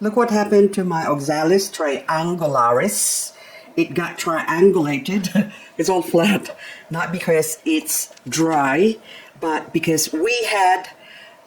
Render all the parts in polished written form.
Look what happened to my Oxalis triangularis. It got triangulated. It's all flat. Not because it's dry, but because we had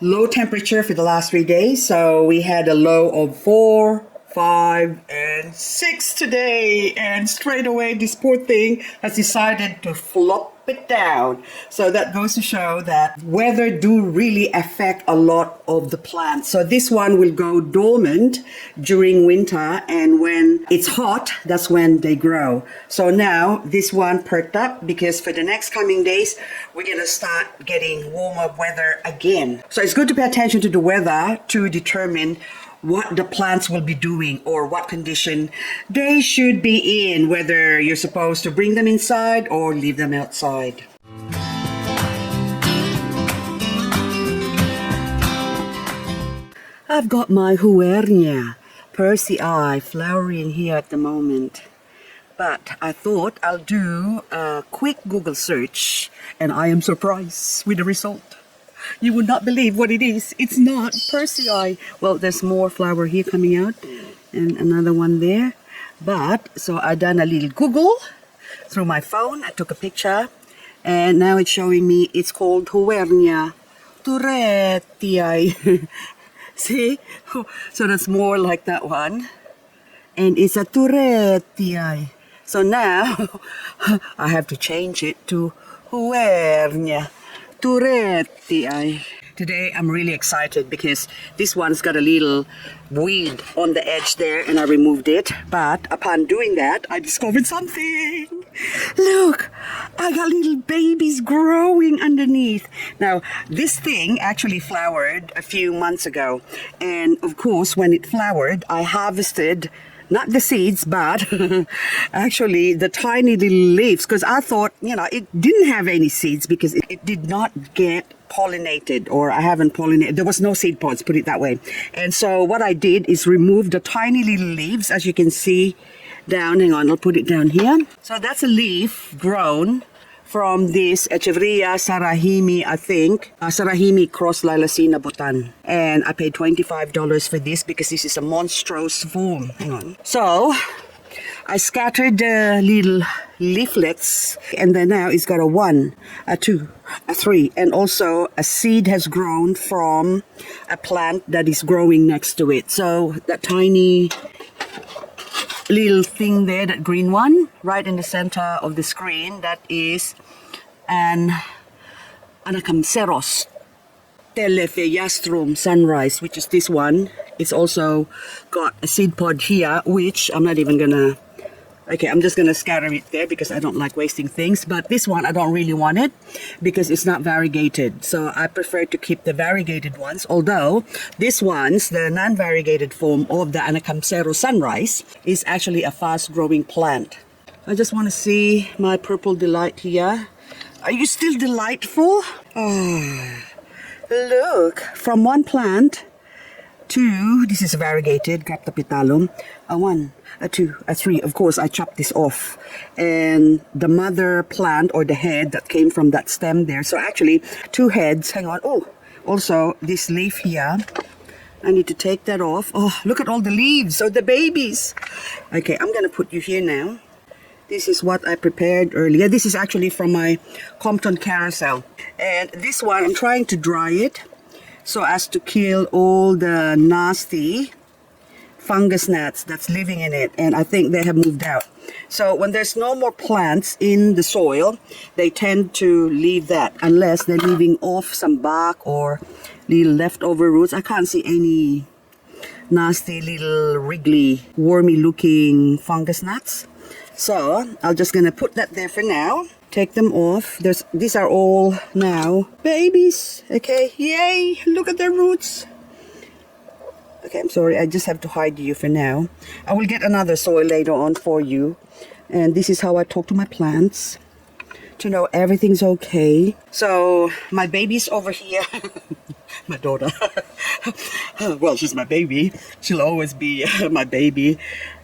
low temperature for the last 3 days. So we had a low of 4, 5, and 6 today. And straight away, this poor thing has decided to flop it down. So that goes to show that weather do really affect a lot of the plants. So this one will go dormant during winter, and when it's hot, that's when they grow. So now this one perked up because for the next coming days, we're gonna start getting warmer weather again. So it's good to pay attention to the weather to determine what the plants will be doing or what condition they should be in, whether you're supposed to bring them inside or leave them outside. I've got my Huernia Persei flowering here at the moment, but I thought I'll do a quick Google search, and I am surprised with the result. You would not believe what it is. It's not Persei. Well, there's more flower here coming out and another one there. But, so I done a little Google through my phone. I took a picture and now it's showing me it's called Huernia Turretii. See? So that's more like that one. And it's a Turretii. So now I have to change it to Huernia Turretii. Today I'm really excited because this one's got a little weed on the edge there and I removed it. But upon doing that, I discovered something. Look, I got little babies growing underneath. Now, this thing actually flowered a few months ago. And of course, when it flowered, I harvested not the seeds, but actually the tiny little leaves, because I thought, it didn't have any seeds because it did not get pollinated, or I haven't pollinated. There was no seed pods, put it that way. And so what I did is remove the tiny little leaves, as you can see down. Hang on, I'll put it down here. So that's a leaf grown from this Echeveria Sarahimi, I think. Sarahimi cross Lilacina Botan. And I paid $25 for this because this is a monstrous form. Hang on. So, I scattered the little leaflets, and then now it's got a 1, a 2, a 3, and also a seed has grown from a plant that is growing next to it. So, that tiny little thing there, that green one, right in the center of the screen, that is an Anacamceros Telefeyastrum Sunrise, which is this one. It's also got a seed pod here, which I'm not even gonna, I'm just gonna scatter it there because I don't like wasting things. But this one, I don't really want it because it's not variegated. So I prefer to keep the variegated ones, although this one's, the non-variegated form of the Anacamceros Sunrise, is actually a fast-growing plant. I just want to see my purple delight here. Are you still delightful? Oh, look, from one plant to, this is variegated, Graptopetalum, a 1, a 2, a 3. Of course, I chopped this off. And the mother plant, or the head that came from that stem there. So actually, 2 heads. Hang on. Oh, also this leaf here. I need to take that off. Oh, look at all the leaves. So the babies. Okay, I'm going to put you here now. This is what I prepared earlier. This is actually from my Compton carousel. And this one, I'm trying to dry it so as to kill all the nasty fungus gnats that's living in it. And I think they have moved out. So when there's no more plants in the soil, they tend to leave that unless they're leaving off some bark or little leftover roots. I can't see any nasty little wriggly, wormy looking fungus gnats. So I'm just gonna put that there for now. Take them off. These are all now babies. Okay, yay! Look at their roots. Okay, I'm sorry. I just have to hide you for now. I will get another soil later on for you. And this is how I talk to my plants to know everything's okay. So my baby's over here. My daughter. Well, she's my baby. She'll always be my baby.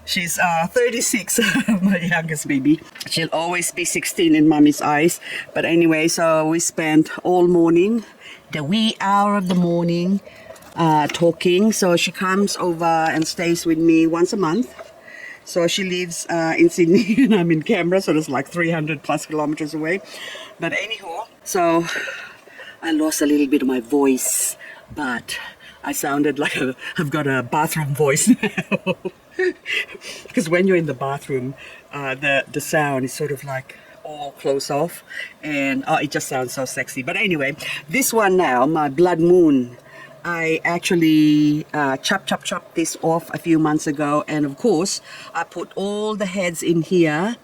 She's 36, my youngest baby. She'll always be 16 in mommy's eyes. But anyway, so we spent all morning, the wee hour of the morning, talking. So she comes over and stays with me once a month. So she lives in Sydney and I'm in Canberra, so it's like 300 plus kilometers away. But anyhow, so I lost a little bit of my voice, but I sounded like I've got a bathroom voice now. Because when you're in the bathroom, the sound is sort of like all close off, and it just sounds so sexy. But anyway, this one now, my blood moon, I actually chopped this off a few months ago, and of course I put all the heads in here,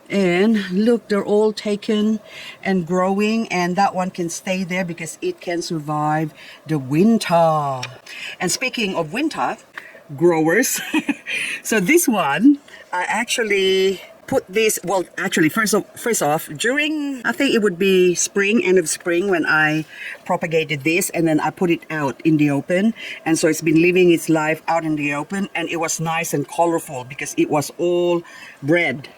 and look, they're all taken and growing, and that one can stay there because it can survive the winter. And speaking of winter growers, so this one I actually put this, well actually first off during, I think it would be spring, end of spring, when I propagated this, and then I put it out in the open, and so it's been living its life out in the open, and it was nice and colorful because it was all bred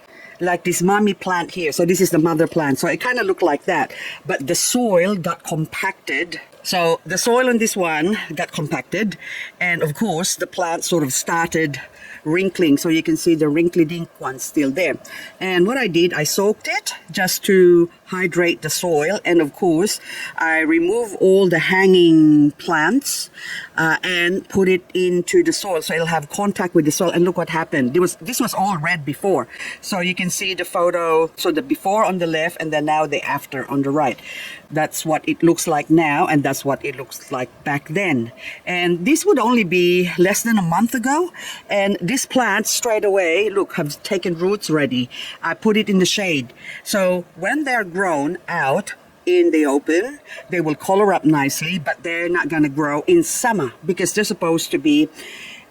like this mommy plant here. So this is the mother plant, so it kind of looked like that, but the soil got compacted. So the soil on this one got compacted, and of course the plant sort of started wrinkling, so you can see the wrinkly dink one still there. And what I did, I soaked it just to hydrate the soil, and of course I remove all the hanging plants and put it into the soil so it'll have contact with the soil. And look what happened. This was all red before, so you can see the photo, so the before on the left and then now the after on the right. That's what it looks like now, and that's what it looks like back then. And this would only be less than a month ago, and this plant straight away, look, have taken roots already. I put it in the shade, so when they're grown out in the open, they will color up nicely, but they're not going to grow in summer because they're supposed to be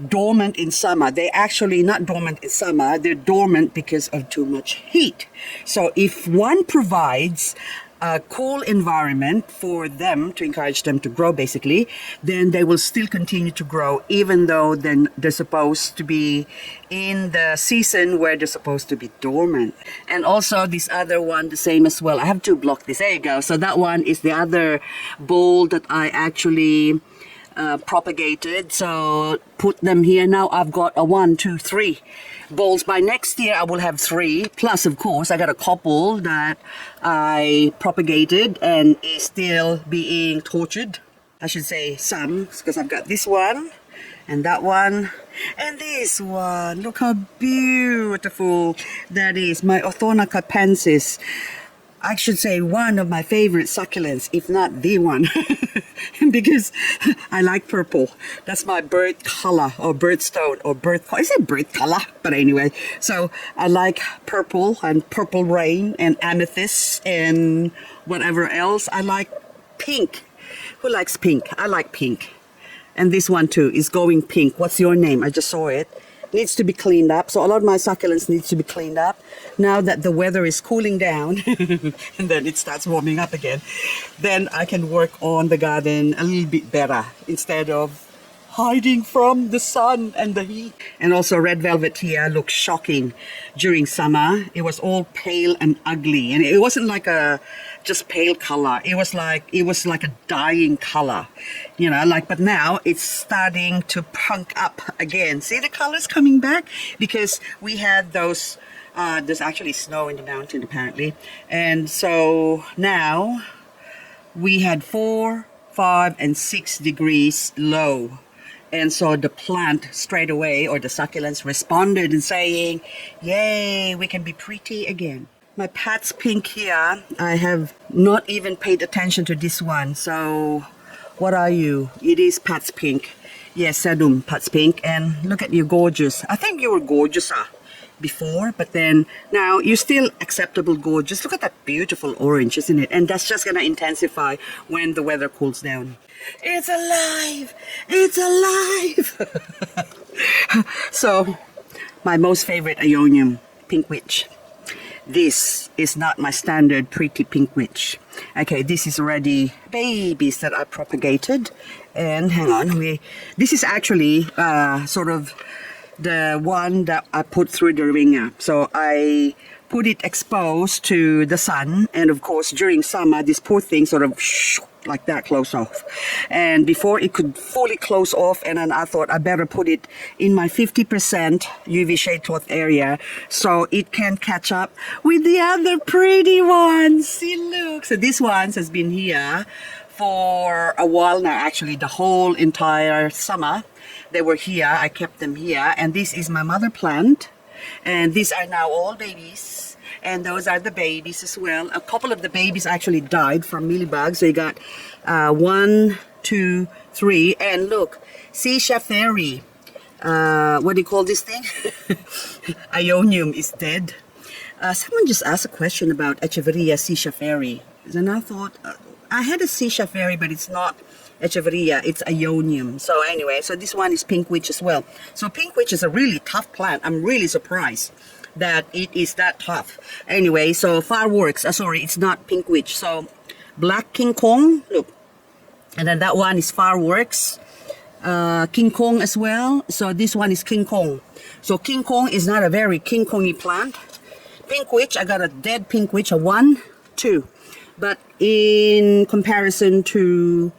dormant in summer. They're actually not dormant in summer, they're dormant because of too much heat. So if one provides a cool environment for them, to encourage them to grow basically, then they will still continue to grow, even though then they're supposed to be in the season where they're supposed to be dormant. And also this other one, the same as well. I have to block this. There you go. So that one is the other bowl that I actually propagated. So put them here. Now I've got a 1, 2, 3 bowls. By next year I will have 3, plus of course I got a couple that I propagated and is still being tortured. I should say some, because I've got this one and that one and this one. Look how beautiful that is. My Orthona capensis, I should say one of my favorite succulents, if not the one, because I like purple. That's my bird color, or birdstone, or is it bird color? But anyway, so I like purple and purple rain and amethyst and whatever else. I like pink. Who likes pink? I like pink. And this one too is going pink. What's your name? I just saw it. Needs to be cleaned up. So a lot of my succulents needs to be cleaned up now that the weather is cooling down and then it starts warming up again. Then I can work on the garden a little bit better instead of hiding from the sun and the heat. And also red velvet here looks shocking during summer. It was all pale and ugly, and it wasn't like a just pale color. It was like a dying color, you know, like, but now it's starting to punk up again. See the colors coming back because we had those there's actually snow in the mountain apparently, and so now we had 4, 5 and 6 degrees low. And so the plant straight away, or the succulents, responded and saying, yay, we can be pretty again. My Pat's Pink here, I have not even paid attention to this one. So what are you? It is Pat's Pink. Yes, Sedum Pat's Pink. And look at you, gorgeous. I think you were gorgeous before, but then now you're still acceptable gorgeous. Look at that beautiful orange, isn't it? And that's just going to intensify when the weather cools down. It's alive! It's alive! So, my most favorite Ionium, Pink Witch. This is not my standard pretty pink witch. Okay, this is already babies that I propagated. And hang on, this is actually sort of the one that I put through the ringer. So I put it exposed to the sun, and of course during summer this poor thing sort of like that, close off. And before it could fully close off, and then I thought I better put it in my 50% UV shade cloth area so it can catch up with the other pretty ones. See, look. So this one has been here for a while now, actually the whole entire summer. They were here, I kept them here, and this is my mother plant, and these are now all babies, and those are the babies as well. A couple of the babies actually died from mealybugs, so you got 1, 2, 3, and look, Seashell Fairy, what do you call this thing? Ionium is dead. Someone just asked a question about Echeveria Seashell Fairy, and I thought, I had a Seashell Fairy, but it's not Echeveria, it's Ionium. So anyway, so this one is Pink Witch as well. So Pink Witch is a really tough plant. I'm really surprised that it is that tough. Anyway, so fireworks, sorry, it's not Pink Witch. So Black King Kong, look. And then that one is fireworks. King Kong as well. So this one is King Kong. So King Kong is not a very King Kongy plant. Pink Witch, I got a dead Pink Witch, a 1, 2. But in comparison to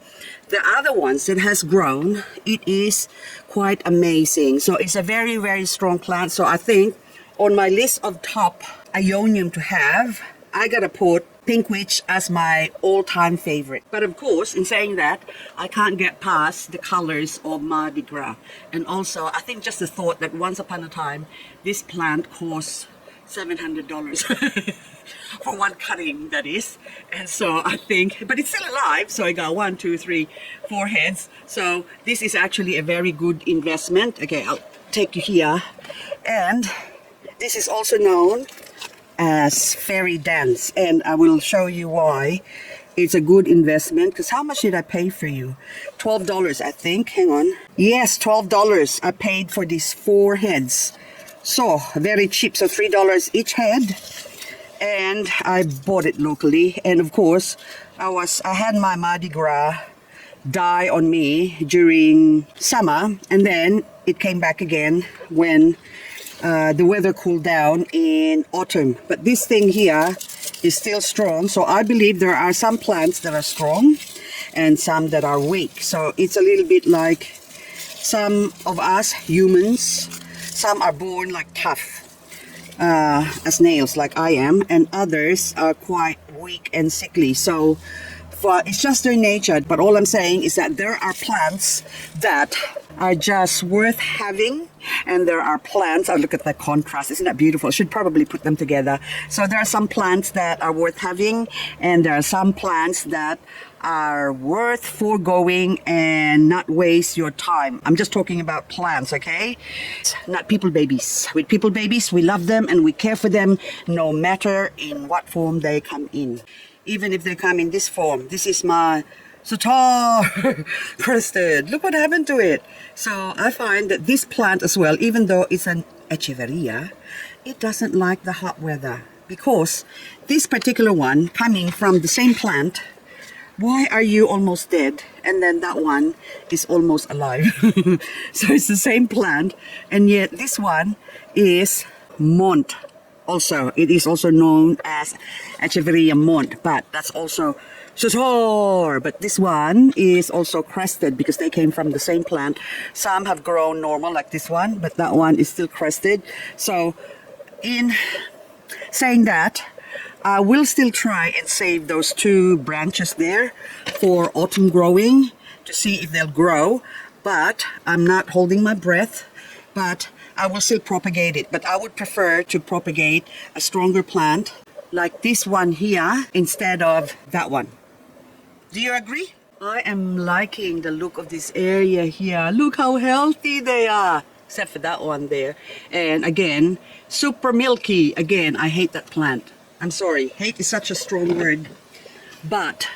the other ones that has grown, it is quite amazing. So it's a very, very strong plant. So I think on my list of top Ionium to have, I gotta put Pink Witch as my all-time favorite. But of course, in saying that, I can't get past the colors of Mardi Gras. And also, I think just the thought that once upon a time, this plant cost $700 for one cutting, that is. And so I think, but it's still alive, so I got 1, 2, 3, 4 heads. So this is actually a very good investment. Okay, I'll take you here. And this is also known as fairy dance, and I will show you why it's a good investment. Because how much did I pay for you? $12, I think. Hang on. Yes, $12 I paid for these 4 heads. So very cheap, so $3 each head, and I bought it locally. And of course, I had my Mardi Gras die on me during summer, and then it came back again when the weather cooled down in autumn. But this thing here is still strong, so I believe there are some plants that are strong and some that are weak. So it's a little bit like some of us humans. Some are born like tough as nails, like I am, and others are quite weak and sickly. So it's just their nature. But all I'm saying is that there are plants that are just worth having, and there are plants, oh, look at that contrast, isn't that beautiful? I should probably put them together. So there are some plants that are worth having, and there are some plants that are worth foregoing and not waste your time. I'm just talking about plants, okay? Not people babies. With people babies, we love them and we care for them no matter in what form they come in. Even if they come in this form. This is my Sutar crested. Look what happened to it. So I find that this plant as well, even though it's an Echeveria, it doesn't like the hot weather. Because this particular one coming from the same plant, why are you almost dead? And then that one is almost alive. So it's the same plant, and yet this one is Mont. Also, it is also known as Echeveria Mont, but that's also Sutar. But this one is also crested because they came from the same plant. Some have grown normal like this one, but that one is still crested. So in saying that, I will still try and save those 2 branches there for autumn growing to see if they'll grow. But I'm not holding my breath, but I will still propagate it. But I would prefer to propagate a stronger plant like this one here instead of that one. Do you agree? I am liking the look of this area here. Look how healthy they are. Except for that one there. And again, super milky. Again, I hate that plant. I'm sorry, hate is such a strong word, but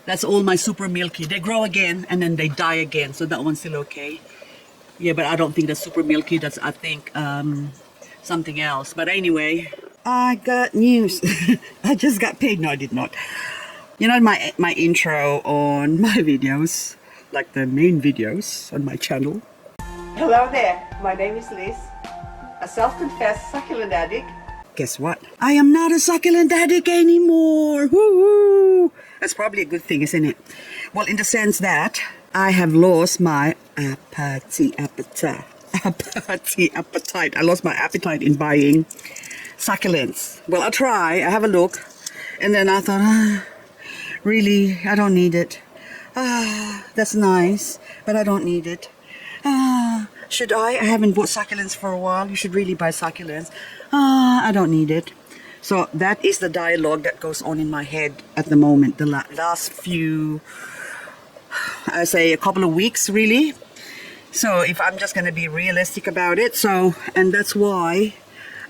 that's all my super milky. They grow again and then they die again, so that one's still okay. Yeah, but I don't think that's super milky. That's, I think, something else. But anyway, I got news. I just got paid. No, I did not. You know, my intro on my videos, like the main videos on my channel. Hello there, my name is Liz, a self-confessed succulent addict. guess what? I am not a succulent addict anymore. Woo-hoo. That's probably a good thing, isn't it? Well, in the sense that I have lost my appetite. I lost my appetite in buying succulents. Well, I'll try. I have a look. And then I thought, really, I don't need it. That's nice, but I don't need it. Should I? I haven't bought succulents for a while. You should really buy succulents. I don't need it. So that is the dialogue that goes on in my head at the moment. The last few, I say a couple of weeks, really. So if I'm just going to be realistic about it. So, and that's why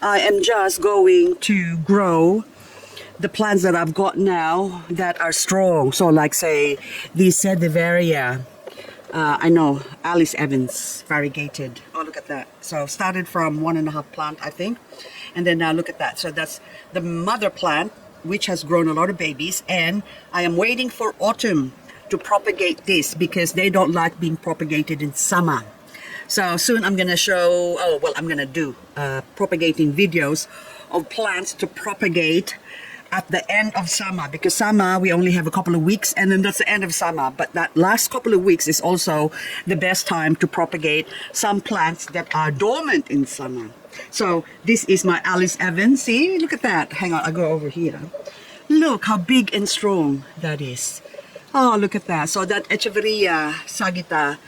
I am just going to grow the plants that I've got now that are strong. So like say, these Sediveria. I know, Alice Evans, variegated. Oh, look at that. So started from 1.5 plant, I think. And then now look at that. So that's the mother plant, which has grown a lot of babies. And I am waiting for autumn to propagate this because they don't like being propagated in summer. So soon I'm going to show, I'm going to do propagating videos of plants to propagate at the end of summer, because summer we only have a couple of weeks and then that's the end of summer. But that last couple of weeks is also the best time to propagate some plants that are dormant in summer. So this is my Alice Evans. See, look at that. Hang on, I'll go over here. Look how big and strong that is. Oh, look at that. So that Echeveria Sagitta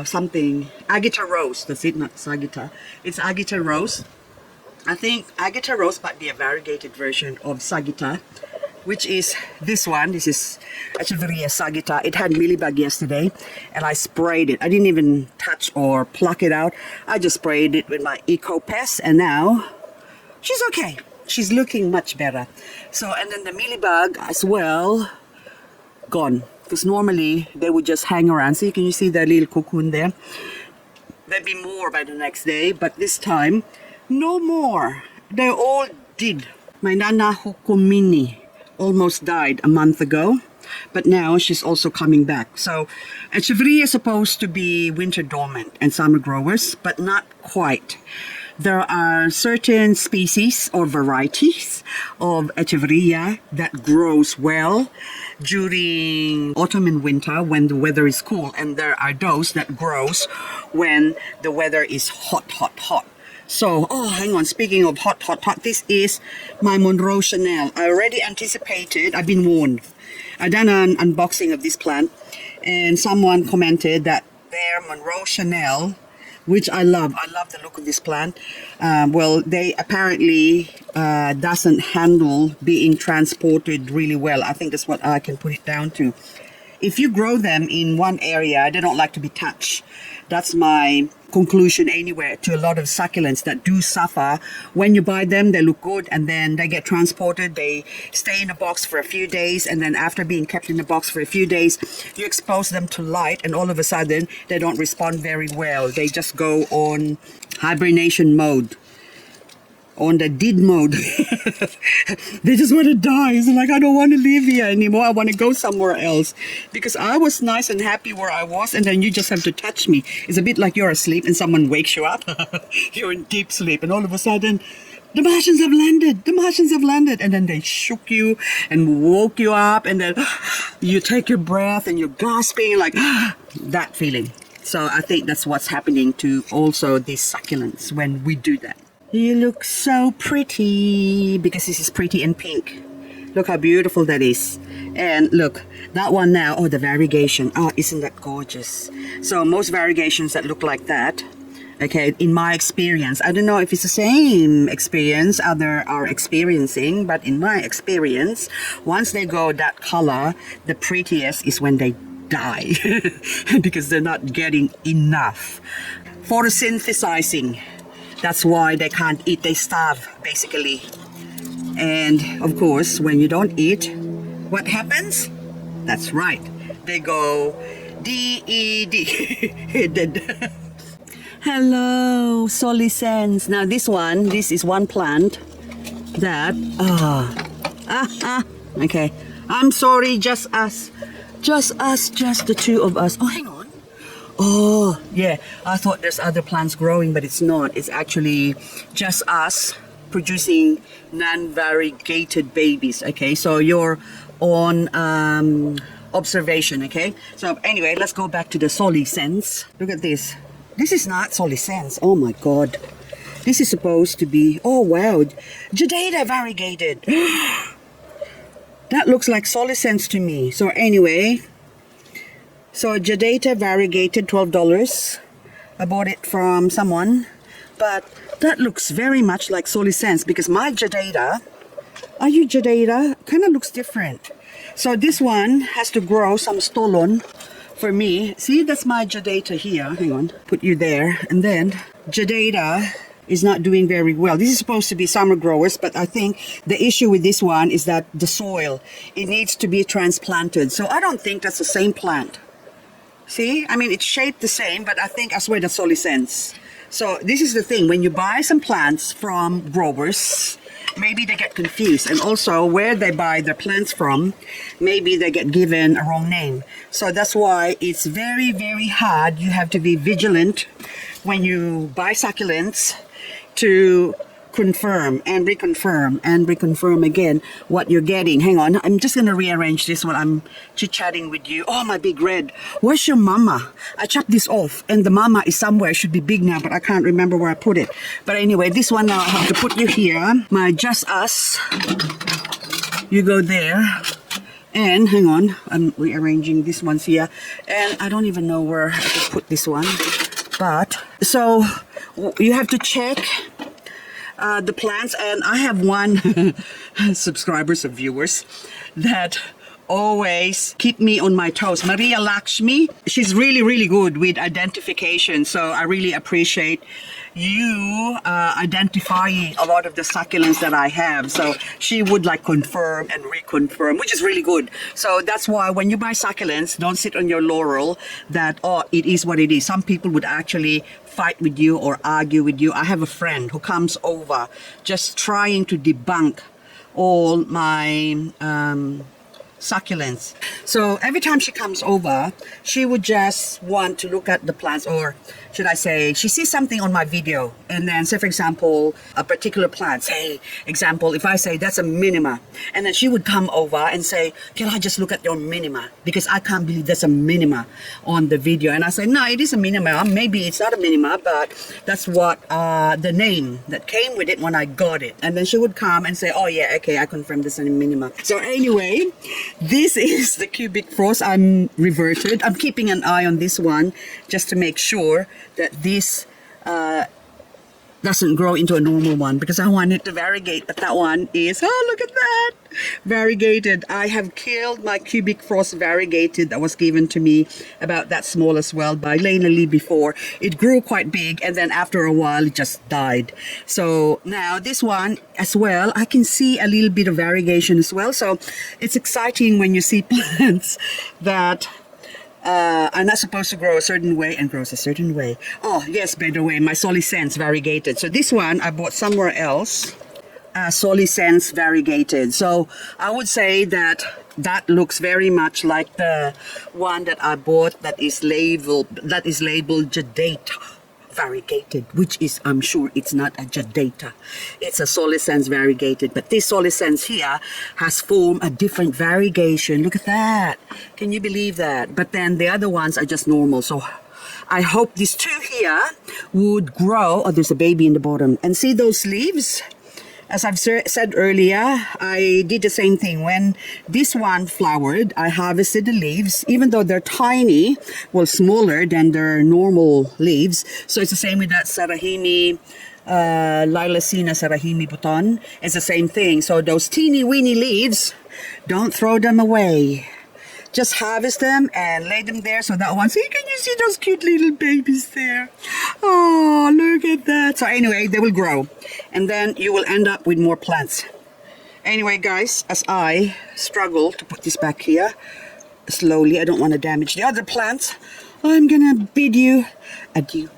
something, Agita Rose. That's it, not Sagitta. It's Agita Rose. I think Agita Rose might be a variegated version of Sagitta, which is this one. This is Echeveria Sagitta. It had mealybug yesterday and I sprayed it. I didn't even touch or pluck it out. I just sprayed it with my Eco Pest and now she's okay. She's looking much better. So, and then the mealybug as well, gone. Because normally they would just hang around. See, can you see that little cocoon there? There'd be more by the next day, but this time, no more. They're all dead. My Nana Hukumini almost died a month ago, but now she's also coming back. So Echeveria is supposed to be winter dormant and summer growers, but not quite. There are certain species or varieties of Echeveria that grows well during autumn and winter when the weather is cool, and there are those that grows when the weather is hot, hot, hot. So, hang on, speaking of hot, hot, hot, this is my Monroe Chanel. I already anticipated, I've been warned. I've done an unboxing of this plant and someone commented that their Monroe Chanel, which I love the look of this plant. Well, they apparently doesn't handle being transported really well. I think that's what I can put it down to. If you grow them in one area, they don't like to be touched. That's my conclusion anyway to a lot of succulents that do suffer. When you buy them, they look good and then they get transported. They stay in a box for a few days, and then after being kept in the box for a few days, you expose them to light and all of a sudden they don't respond very well. They just go on hibernation mode, on the dead mode. They just want to die. It's like, I don't want to live here anymore. I want to go somewhere else. Because I was nice and happy where I was, and then you just have to touch me. It's a bit like you're asleep and someone wakes you up. You're in deep sleep, and all of a sudden, the Martians have landed. The Martians have landed. And then they shook you and woke you up, and then you take your breath and you're gasping, like that feeling. So I think that's what's happening to also these succulents when we do that. You look so pretty, because this is pretty and pink. Look how beautiful that is. And look, that one now, the variegation. Isn't that gorgeous? So most variegations that look like that, okay, in my experience, I don't know if it's the same experience other are experiencing, but in my experience, once they go that color, the prettiest is when they die because they're not getting enough. Photosynthesizing. That's why they can't eat, they starve basically. And of course, when you don't eat, what happens? That's right, they go D-E-D. Dead. Hello, Solicens. Now this is one plant that, okay. I'm sorry, just us, just the two of us. Oh, hang on. Oh, yeah, I thought there's other plants growing, but it's not. It's actually just us producing non-variegated babies. Okay, so you're on observation. Okay, so anyway, let's go back to the Succulents. Look at this. This is not Succulents. Oh my god, this is supposed to be, oh wow, Jadata variegated. That looks like Succulents to me. So anyway, so Jadata variegated, $12. I bought it from someone, but that looks very much like Succulents because my Jadata, are you Jadata? Kind of looks different. So this one has to grow some stolon for me. See, that's my Jadata here. Hang on, put you there. And then Jadata is not doing very well. This is supposed to be summer growers, but I think the issue with this one is that the soil, it needs to be transplanted. So I don't think that's the same plant. See, I mean, it's shaped the same, but I think I swear that's Succulents. So this is the thing, when you buy some plants from growers, maybe they get confused, and also where they buy their plants from, maybe they get given a wrong name. So that's why it's very, very hard. You have to be vigilant when you buy succulents to confirm and reconfirm again what you're getting. Hang on, I'm just gonna rearrange this while I'm chit-chatting with you. Oh, my big red, where's your mama? I chopped this off and the mama is somewhere. It should be big now, but I can't remember where I put it. But anyway, this one now I have to put you here. My Just Us, you go there. And hang on, I'm rearranging these ones here, and I don't even know where I could put this one. But so you have to check the plants, and I have one subscribers or viewers that always keep me on my toes. Maria Lakshmi, she's really, really good with identification, so I really appreciate you identifying a lot of the succulents that I have. So she would like confirm and reconfirm, which is really good. So that's why when you buy succulents, don't sit on your laurel that, oh, it is what it is. Some people would actually fight with you or argue with you. I have a friend who comes over just trying to debunk all my succulents. So every time she comes over, she would just want to look at the plants, or should I say, she sees something on my video, and then say, for example, a particular plant, say, example, if I say that's a minima, and then she would come over and say, can I just look at your minima? Because I can't believe there's a minima on the video. And I say, no, it is a minima. Maybe it's not a minima, but that's what the name that came with it when I got it. And then she would come and say, oh yeah, okay, I confirm this is a minima. So anyway, this is the cubic frost. I'm reverted. I'm keeping an eye on this one just to make sure that this doesn't grow into a normal one, because I want it to variegate. But that one is, oh, look at that, variegated. I have killed my cubic frost variegated that was given to me about that small as well by Lena Lee before. It grew quite big, and then after a while it just died. So now this one as well, I can see a little bit of variegation as well. So it's exciting when you see plants that are not supposed to grow a certain way and grows a certain way. Oh yes, by the way, my Succulents variegated. So this one I bought somewhere else. Succulents variegated. So I would say that that looks very much like the one that I bought that is labeled Jadata variegated, which is, I'm sure it's not a Jadata. It's a Succulents variegated, but this Succulents here has formed a different variegation. Look at that. Can you believe that? But then the other ones are just normal. So I hope these two here would grow. Oh, there's a baby in the bottom. And see those leaves? As I've said earlier, I did the same thing. When this one flowered, I harvested the leaves, even though they're tiny, well, smaller than their normal leaves. So it's the same with that Sarahimi, Lilacina Sarahimi Buton. It's the same thing. So those teeny weeny leaves, don't throw them away. Just harvest them and lay them there. So that one, see, can you see those cute little babies there? Oh, look at that. So anyway, they will grow, and then you will end up with more plants. Anyway, guys, as I struggle to put this back here slowly, I don't want to damage the other plants. I'm gonna bid you adieu,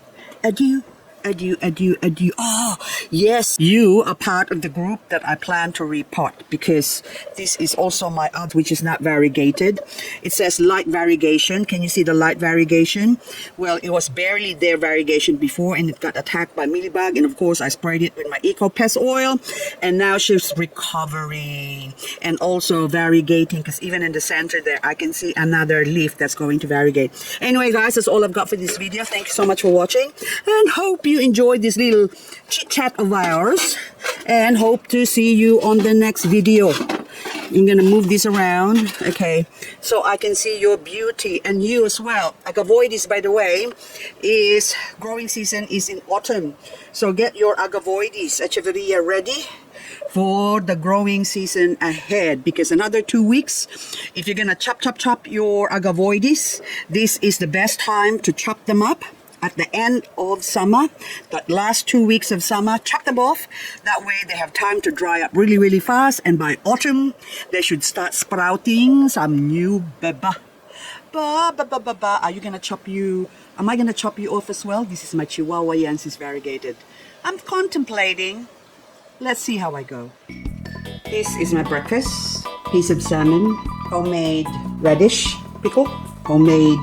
adieu, adieu, adieu, adieu. Oh, Yes, you are part of the group that I plan to repot, because this is also my other, which is not variegated. It says light variegation. Can you see the light variegation? Well, it was barely there variegation before, and it got attacked by mealybug, and of course I sprayed it with my eco pest oil, and now she's recovering and also variegating, because even in the center there I can see another leaf that's going to variegate. Anyway guys, that's all I've got for this video. Thank you so much for watching, and hope you enjoyed this little chit chat of ours, and hope to see you on the next video. I'm gonna move this around, okay, so I can see your beauty, and you as well. Agavoides, by the way, is growing season is in autumn, so get your agavoides echeveria ready for the growing season ahead, because another 2 weeks, if you're gonna chop your agavoides, this is the best time to chop them up. At the end of summer, that last 2 weeks of summer, chop them off. That way they have time to dry up really fast, and by autumn they should start sprouting some new beba. Are you gonna chop you? Am I gonna chop you off as well? This is my Chihuahua Yansis variegated. I'm contemplating. Let's see how I go. This is my breakfast: piece of salmon, homemade radish pickle, homemade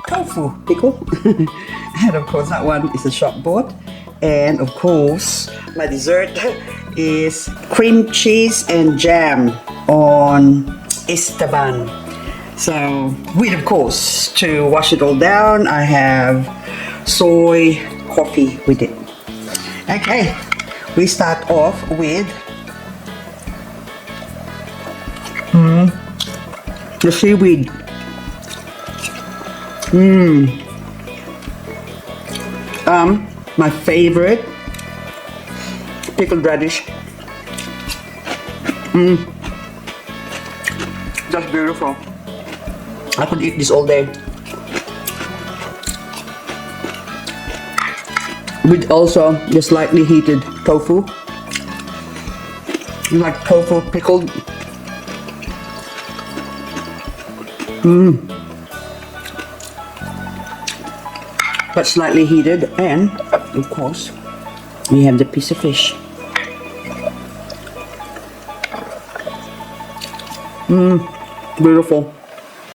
tofu pickle, and of course that one is a shop bought, and of course my dessert is cream cheese and jam on Esteban. So with, of course, to wash it all down, I have soy coffee with it. Okay, we start off with the seaweed. My favorite pickled radish. Just beautiful. I could eat this all day. With also the slightly heated tofu. You like tofu pickled? But slightly heated, and of course we have the piece of fish. Beautiful.